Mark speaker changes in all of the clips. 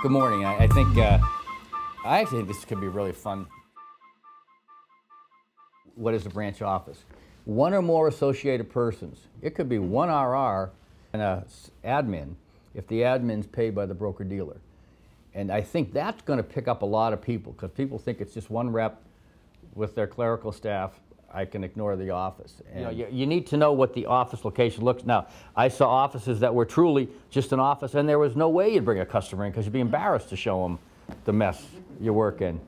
Speaker 1: Good morning. I actually think this could be really fun. What is a branch office? One or more associated persons. It could be one RR and an admin if the admin's paid by the broker-dealer. And I think that's going to pick up a lot of people because people think it's just one rep with their clerical staff. I can ignore the office. And you need to know what the office location looks. Now, I saw offices that were truly just an office, and there was no way you'd bring a customer in because you'd be embarrassed to show them the mess you work in.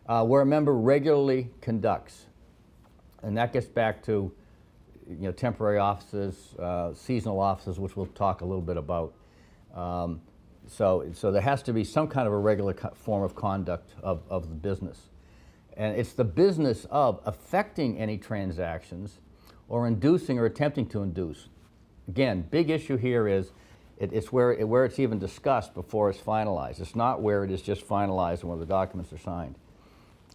Speaker 1: Where a member regularly conducts, and that gets back to temporary offices, seasonal offices, which we'll talk a little bit about. So there has to be some kind of a regular form of conduct of the business. And it's the business of affecting any transactions or inducing or attempting to induce. Again, big issue here is it's where it's even discussed before it's finalized. It's not where it is just finalized and where the documents are signed.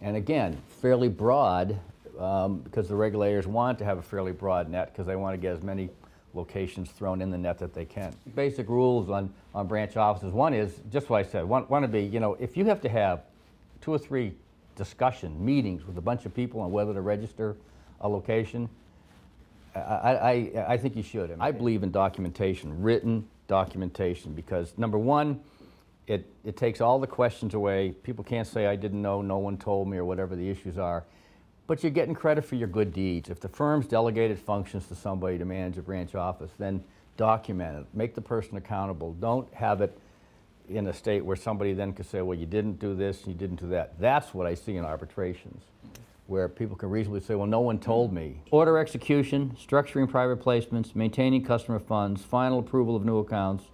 Speaker 1: And again, fairly broad because the regulators want to have a fairly broad net because they want to get as many locations thrown in the net that they can. Basic rules on branch offices. One is just what I said. One would be, if you have to have 2 or 3 meetings with a bunch of people on whether to register a location, I think you should. I believe in documentation, written documentation, because number one, it takes all the questions away. People can't say I didn't know, no one told me, or whatever the issues are. But you're getting credit for your good deeds. If the firm's delegated functions to somebody to manage a branch office, then document it. Make the person accountable. Don't have it in a state where somebody then could say, well, you didn't do this, you didn't do that. That's what I see in arbitrations, where people can reasonably say, well, no one told me. Order execution, structuring private placements, maintaining customer funds, final approval of new accounts,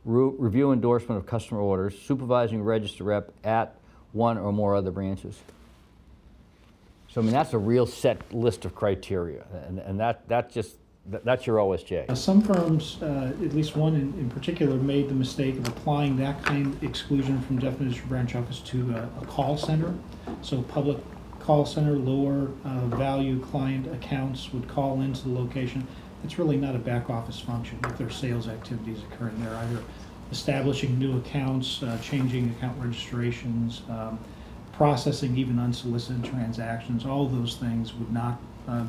Speaker 1: review endorsement of customer orders, supervising register rep at one or more other branches. So, I mean, that's a real set list of criteria, and that's your OSJ.
Speaker 2: Some firms, at least one in particular, made the mistake of applying that kind of exclusion from definition of branch office to a call center. So public call center, lower value client accounts would call into the location. It's really not a back office function if there's sales activities occurring there, either establishing new accounts, changing account registrations, processing even unsolicited transactions. All of those things would not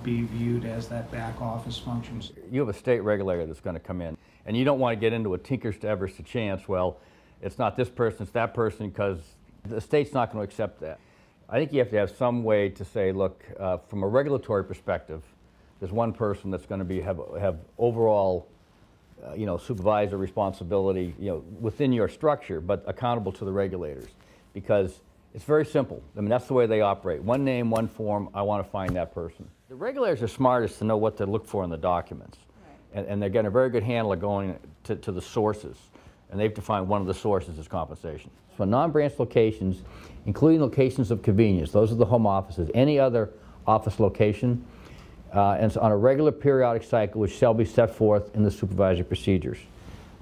Speaker 2: be viewed as that back office functions.
Speaker 1: You have a state regulator that's going to come in, and you don't want to get into a tinker's to ever's to chance, well, it's not this person, it's that person, because the state's not going to accept that. I think you have to have some way to say, look, from a regulatory perspective, there's one person that's going to have overall supervisor responsibility within your structure, but accountable to the regulators, because it's very simple. I mean, that's the way they operate. One name, one form, I want to find that person. The regulators are smartest to know what to look for in the documents. Right. And they're getting a very good handle of going to the sources. And they've defined one of the sources as compensation. So non-branch locations, including locations of convenience, those are the home offices, any other office location, and it's on a regular periodic cycle which shall be set forth in the supervisory procedures.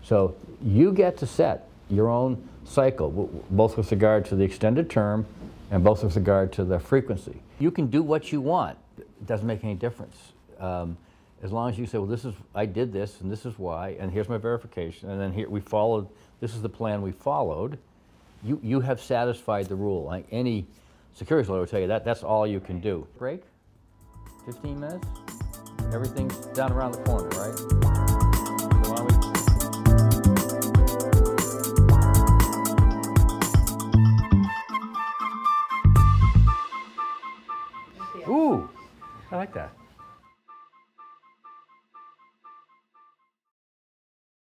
Speaker 1: So you get to set your own cycle, both with regard to the extended term and both with regard to the frequency. You can do what you want. It doesn't make any difference. As long as you say, well, I did this and this is why, and here's my verification, and then here we followed, this is the plan we followed, you have satisfied the rule. Like any securities lawyer will tell you that's all you can do. Break, 15 minutes, everything's down around the corner, right? So why don't we Ooh, I like that.